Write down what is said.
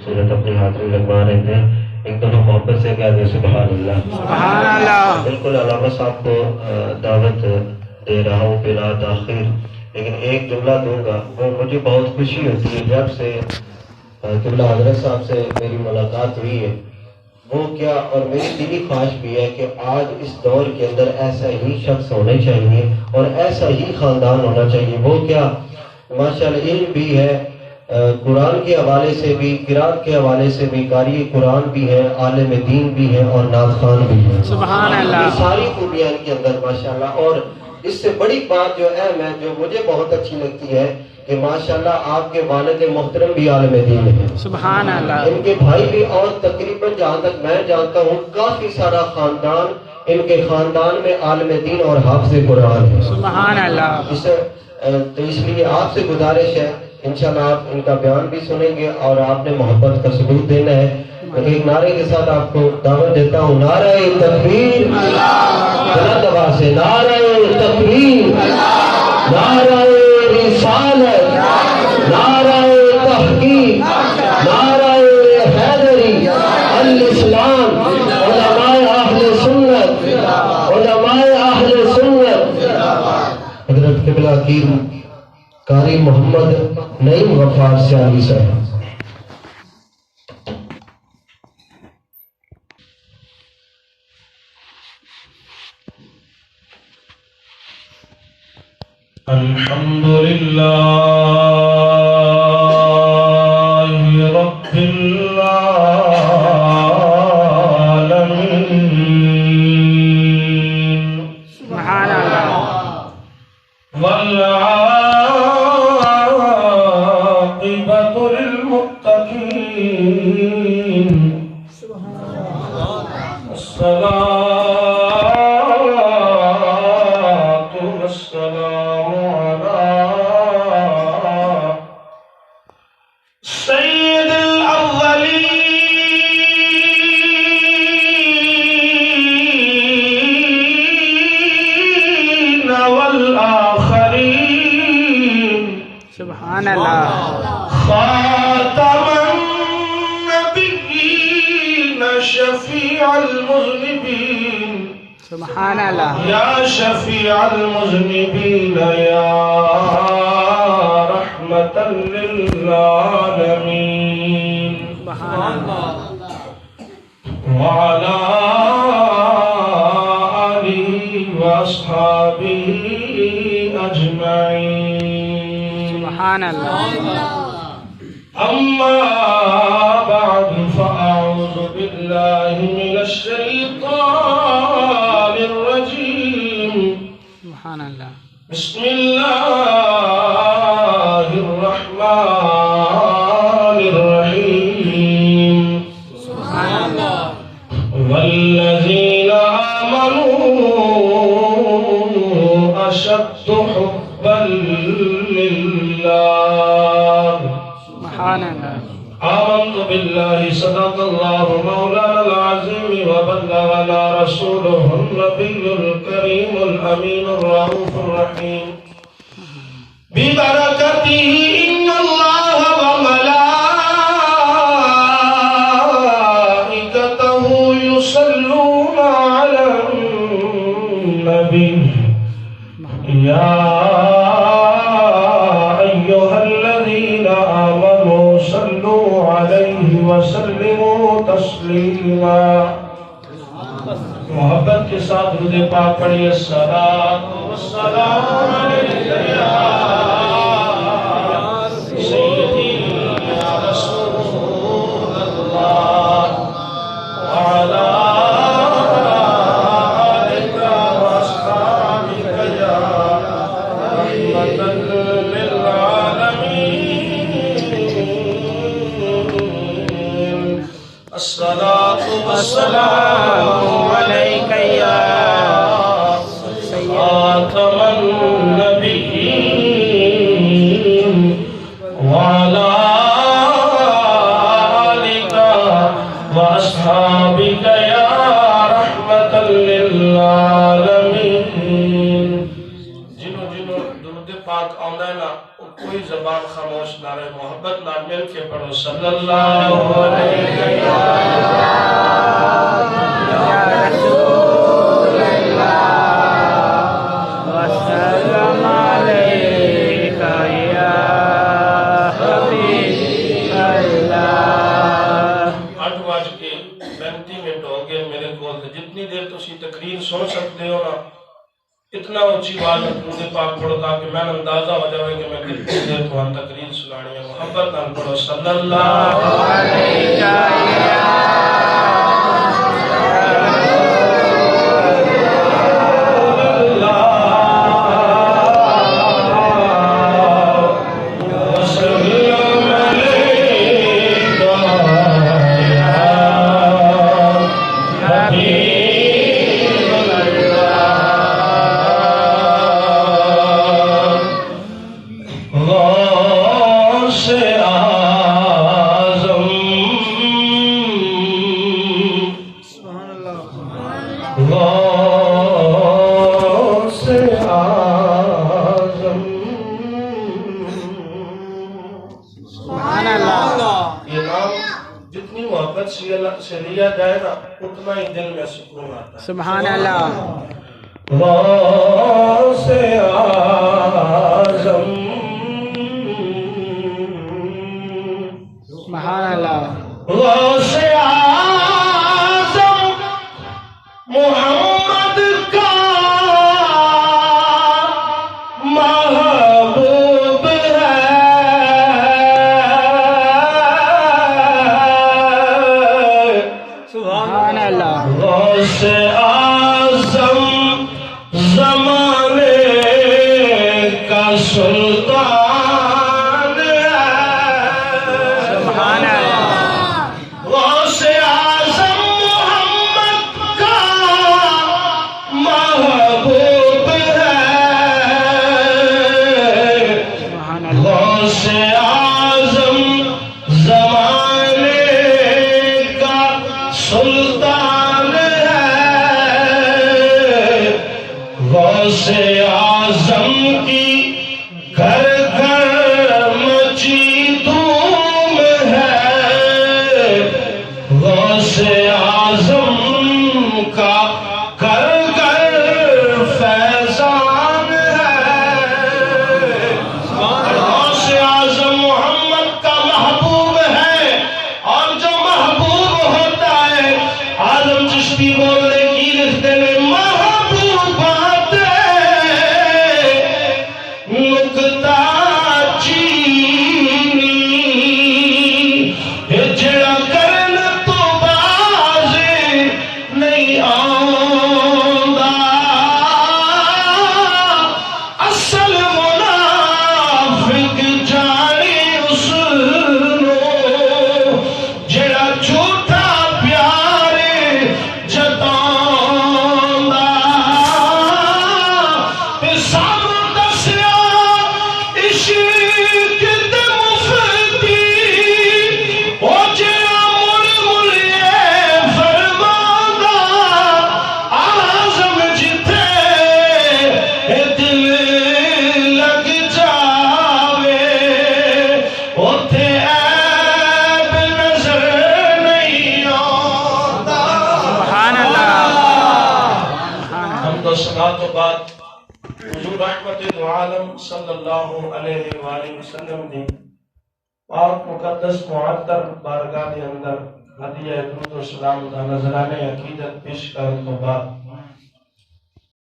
خوبصورت اپنی حاضری لگوا رہے تھے، ایک دفعہ محبت سے کہہ دیں سبحان اللہ۔ سبحان اللہ۔ بالکل علامہ صاحب کو دعوت دے رہا ہوں بلا تاخیر، لیکن ایک جملہ دوں گا۔ وہ مجھے بہت خوشی ہوتی ہے جب سے قبلہ حضرت صاحب سے میری ملاقات ہوئی ہے، وہ کیا، اور میری دلی خواہش بھی ہے کہ آج اس دور کے اندر ایسا ہی شخص ہونے چاہیے اور ایسا ہی خاندان ہونا چاہیے۔ وہ کیا ماشاءاللہ علم بھی ہے، قرآن کے حوالے سے بھی، قرات کے حوالے سے بھی، قاری قرآن بھی ہے، عالم دین بھی ہے اور نعت خوان بھی ہے۔ سبحان اللہ۔ یہ ساری خوبیاں ان کے اندر ماشاءاللہ۔ اور اس سے بڑی بات جو اہم ہے، جو مجھے بہت اچھی لگتی ہے کہ ماشاءاللہ آپ کے والد محترم بھی عالم دین ہیں، سبحان اللہ۔ ان کے بھائی بھی، اور تقریباً جہاں تک میں جانتا ہوں کافی سارا خاندان ان کے خاندان میں عالم دین اور حافظ قرآن ہے۔ سبحان اللہ۔ تو اس لیے آپ سے گزارش ہے، انشاءاللہ آپ ان کا بیان بھی سنیں گے اور آپ نے محبت کا ثبوت دینا ہے۔ ایک نعرے کے ساتھ آپ کو دعوت دیتا ہوں، نعرہ تکبیر، بلند آواز سے نعرہ تکبیر، نعرہ رسالت، نعرہ تحقیق، نعرہ حیدری، الاسلام، علماء اہل سنت، علماء اہل سنت۔ حضرت قبلہ کی قاری محمد نعیم غفار سیالی صاحب۔ الحمدللہ رب العالمین سبحان اللہ۔ والعاقبۃ للمتقین، الصلاۃ والسلام سید الاولین والآخرین، سبحان اللہ۔ خاتم النبیین شفیع المذنبین، سبحان اللہ۔ یا شفیع المذنبین یا رحمتا للعالمین، سبحان اللہ۔ وعلى آله وأصحابه أجمعين، سبحان اللہ۔ أما بعد فأعوذ بالله من الشيطان الرجيم، سبحان اللہ۔ بسم الله الرحمن الرحيم، سبحان اللہ۔ والذين آمنوا أشد حبا لله، سبحان اللہ۔ آمنت بالله صدق الله مولانا العظيم وبلغنا رسوله النبي الكريم الأمين الرؤوف الرحيم، ببركته إن الله وملائكته يصلون على النبي، يا أيها الذين آمنوا صلوا عليه وسلموا تسليما۔ محبت کے ساتھ درود پاک پڑھیے، الصلاۃ والسلام علیک یا سیدی یا رسول اللہ، وعلی آلک واصحابک یا رحمتا للعالمین، الصلاۃ والسلام علیک یا خاتم النبیین، وعلی آلک واصحابک یا رحمتا للعالمین۔ جنہوں درود پاک آمدہ ہے نا، کوئی زبان زبان خاموش نعرہ محبت نال مل کے پڑھو صلی اللہ علیہ وسلم علیک یا حبیب اللہ 8:35 ہو گئے میرے کو جتنی دیر تسی تقریر سن سکتے ہو نا اتنا اونچی آواز میں درود پاک پڑھو تاکہ میں اندازہ ہو جائے کہ میں کتنی دیر تمہاری تقریر سنانی ہے محبت نال پڑھو صلی اللہ علیک یا سے لیا جائے نا اتنا ہی دل میں سکون آتا ہے سبحان اللہ غوث اعظم سبحان اللہ غوث اعظم محمد کا محبوب ہے سبحان اللہ غوث اعظم زمانے کا سلطان ہے سبحان اللہ غوث اعظم محمد کا محبوب ہے سبحان اللہ غوث اعظم زمانے کا سلطان ہے غوث اعظم کی گھر گھر مچی دھوم ہے غوث اعظم کا گھر گھر فیضان ہے غوث اعظم محمد کا محبوب ہے اور جو محبوب ہوتا ہے اعظم چشتی بولنے کی لکھتے میں محبوبات نکتہ چینی جڑا کرن تو باز نہیں آندا اصل منافق جانی اس نو جڑا جھوٹا پیار جتاوندا تے سب دسیا عشق تے مفتی او جڑا مڑ مڑے فرماندا اعظم جتھے دل لگ جاوے اوتھے عیب نظر نہیں آندا سبحان اللہ حمد و ثنا تو بعد حضور رحمت عالم صلی اللہ علیہ وآلہ وسلم دی پاک مقدس معطر بارگاہ دے اندر ہدیہ درود و سلام دا نذرانے عقیدت پیش کرن تو بعد